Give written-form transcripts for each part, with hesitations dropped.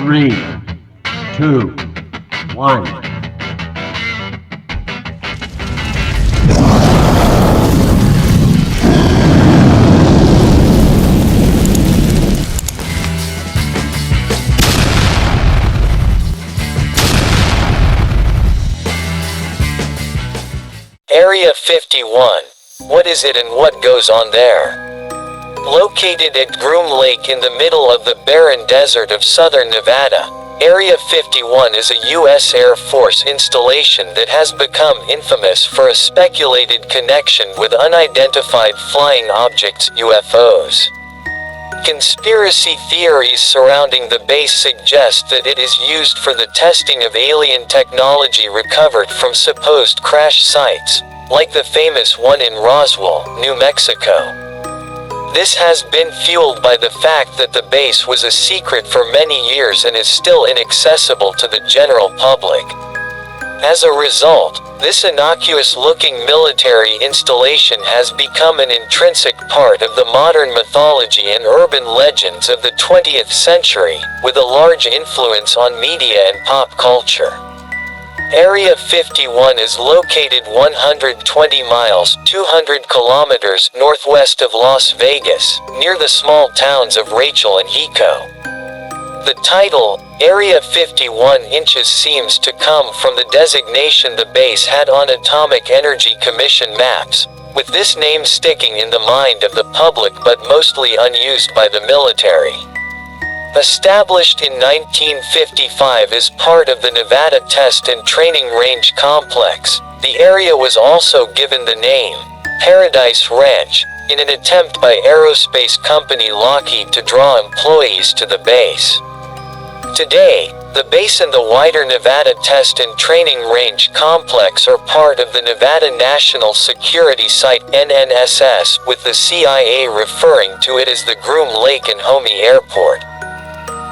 3, 2, 1. Area 51. What is it and what goes on there? Located at Groom Lake in the middle of the barren desert of southern Nevada, Area 51 is a U.S. Air Force installation that has become infamous for a speculated connection with unidentified flying objects, UFOs. Conspiracy theories surrounding the base suggest that it is used for the testing of alien technology recovered from supposed crash sites, like the famous one in Roswell, New Mexico. This has been fueled by the fact that the base was a secret for many years and is still inaccessible to the general public. As a result, this innocuous-looking military installation has become an intrinsic part of the modern mythology and urban legends of the 20th century, with a large influence on media and pop culture. Area 51 is located 120 miles (200 kilometers) northwest of Las Vegas, near the small towns of Rachel and Hiko. The title, Area 51 inches, seems to come from the designation the base had on Atomic Energy Commission maps, with this name sticking in the mind of the public but mostly unused by the military. Established in 1955 as part of the Nevada Test and Training Range Complex, the area was also given the name Paradise Ranch, in an attempt by aerospace company Lockheed to draw employees to the base. Today, the base and the wider Nevada Test and Training Range Complex are part of the Nevada National Security Site (NNSS), with the CIA referring to it as the Groom Lake and Homey Airport.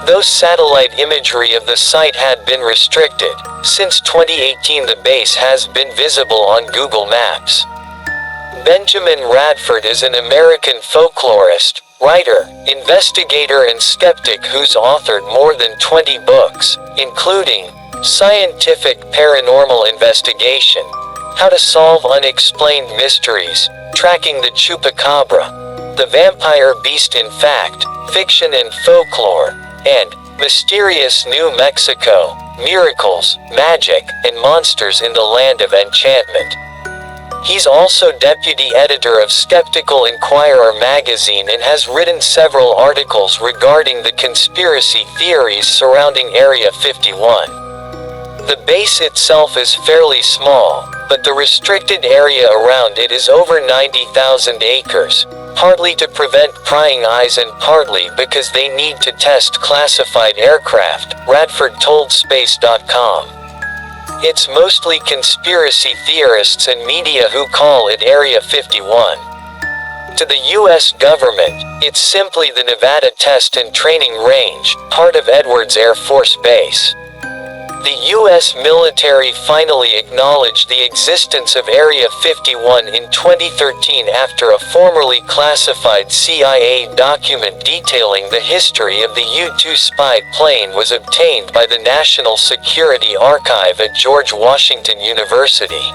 Though satellite imagery of the site had been restricted, since 2018 the base has been visible on Google Maps. Benjamin Radford is an American folklorist, writer, investigator and skeptic who's authored more than 20 books, including Scientific Paranormal Investigation, How to Solve Unexplained Mysteries, Tracking the Chupacabra, The Vampire Beast in Fact, Fiction and Folklore, and Mysterious New Mexico, Miracles, Magic, and Monsters in the Land of Enchantment. He's also deputy editor of Skeptical Inquirer magazine and has written several articles regarding the conspiracy theories surrounding Area 51. The base itself is fairly small, but the restricted area around it is over 90,000 acres, partly to prevent prying eyes and partly because they need to test classified aircraft, Radford told Space.com. It's mostly conspiracy theorists and media who call it Area 51. To the U.S. government, it's simply the Nevada Test and Training Range, part of Edwards Air Force Base. The U.S. military finally acknowledged the existence of Area 51 in 2013 after a formerly classified CIA document detailing the history of the U-2 spy plane was obtained by the National Security Archive at George Washington University.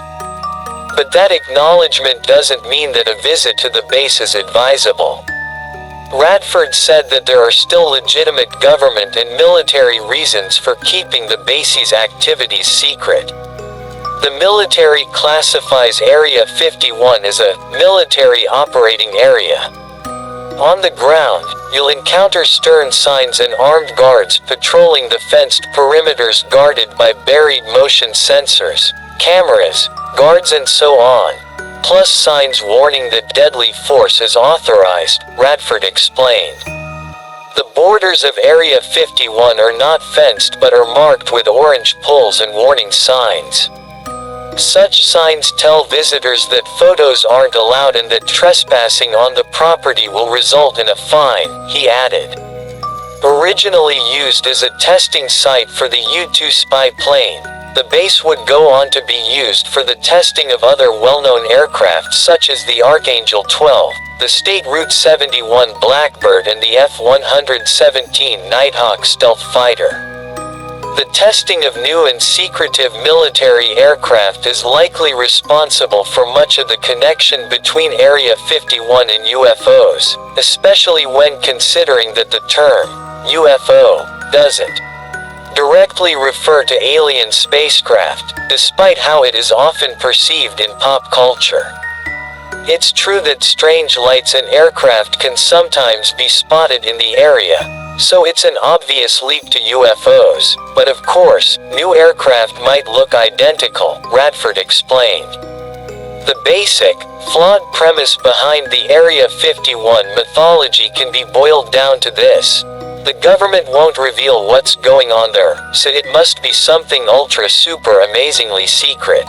But that acknowledgement doesn't mean that a visit to the base is advisable. Radford said that there are still legitimate government and military reasons for keeping the base's activities secret. The military classifies Area 51 as a military operating area. On the ground, you'll encounter stern signs and armed guards patrolling the fenced perimeters guarded by buried motion sensors, cameras, guards and so on, plus signs warning that deadly force is authorized, Radford explained. The borders of Area 51 are not fenced but are marked with orange poles and warning signs. Such signs tell visitors that photos aren't allowed and that trespassing on the property will result in a fine, he added. Originally used as a testing site for the U-2 spy plane, the base would go on to be used for the testing of other well-known aircraft such as the Archangel 12, the State Route 71 Blackbird and the F-117 Nighthawk stealth fighter. The testing of new and secretive military aircraft is likely responsible for much of the connection between Area 51 and UFOs, especially when considering that the term UFO doesn't directly refer to alien spacecraft, despite how it is often perceived in pop culture. It's true that strange lights and aircraft can sometimes be spotted in the area, so it's an obvious leap to UFOs, but of course, new aircraft might look identical, Radford explained. The basic, flawed premise behind the Area 51 mythology can be boiled down to this. The government won't reveal what's going on there, so it must be something ultra super amazingly secret.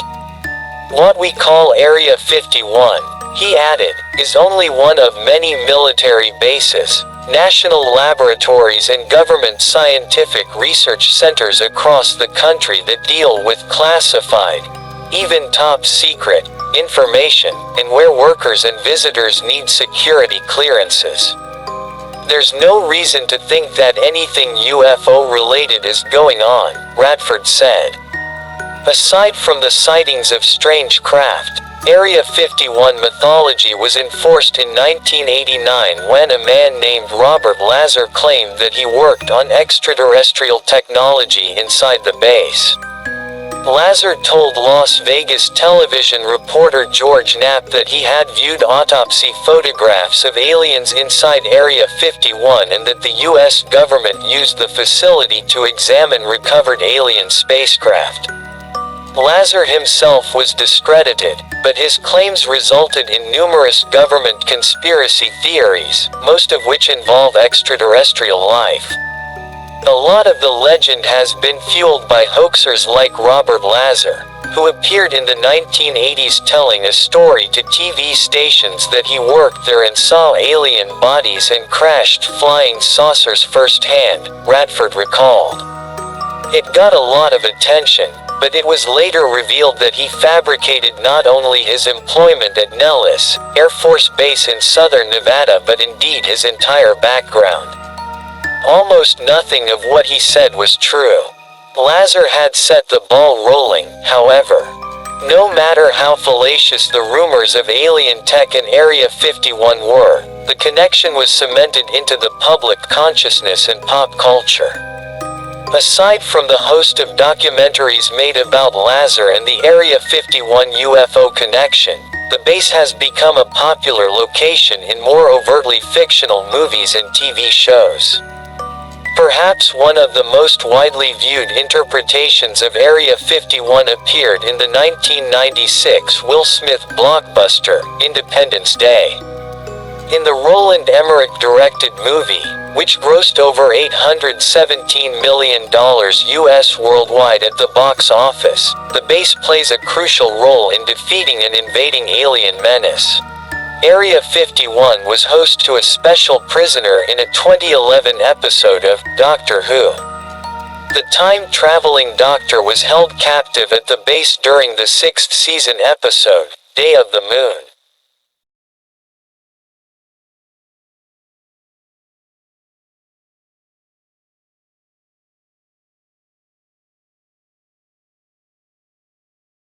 What we call Area 51, he added, is only one of many military bases, national laboratories and government scientific research centers across the country that deal with classified, even top secret, information, and where workers and visitors need security clearances. There's no reason to think that anything UFO related is going on, Radford said. Aside from the sightings of strange craft, Area 51 mythology was enforced in 1989 when a man named Robert Lazar claimed that he worked on extraterrestrial technology inside the base. Lazar told Las Vegas television reporter George Knapp that he had viewed autopsy photographs of aliens inside Area 51 and that the U.S. government used the facility to examine recovered alien spacecraft. Lazar himself was discredited, but his claims resulted in numerous government conspiracy theories, most of which involve extraterrestrial life. A lot of the legend has been fueled by hoaxers like Robert Lazar, who appeared in the 1980s telling a story to TV stations that he worked there and saw alien bodies and crashed flying saucers firsthand, Radford recalled. It got a lot of attention, but it was later revealed that he fabricated not only his employment at Nellis Air Force Base in southern Nevada but indeed his entire background. Almost nothing of what he said was true. Lazar had set the ball rolling, however. No matter how fallacious the rumors of alien tech in Area 51 were, the connection was cemented into the public consciousness and pop culture. Aside from the host of documentaries made about Lazar and the Area 51 UFO connection, the base has become a popular location in more overtly fictional movies and TV shows. Perhaps one of the most widely viewed interpretations of Area 51 appeared in the 1996 Will Smith blockbuster, Independence Day. In the Roland Emmerich-directed movie, which grossed over $817 million US worldwide at the box office, the base plays a crucial role in defeating an invading alien menace. Area 51 was host to a special prisoner in a 2011 episode of Doctor Who. The time-traveling doctor was held captive at the base during the 6th season episode, Day of the Moon.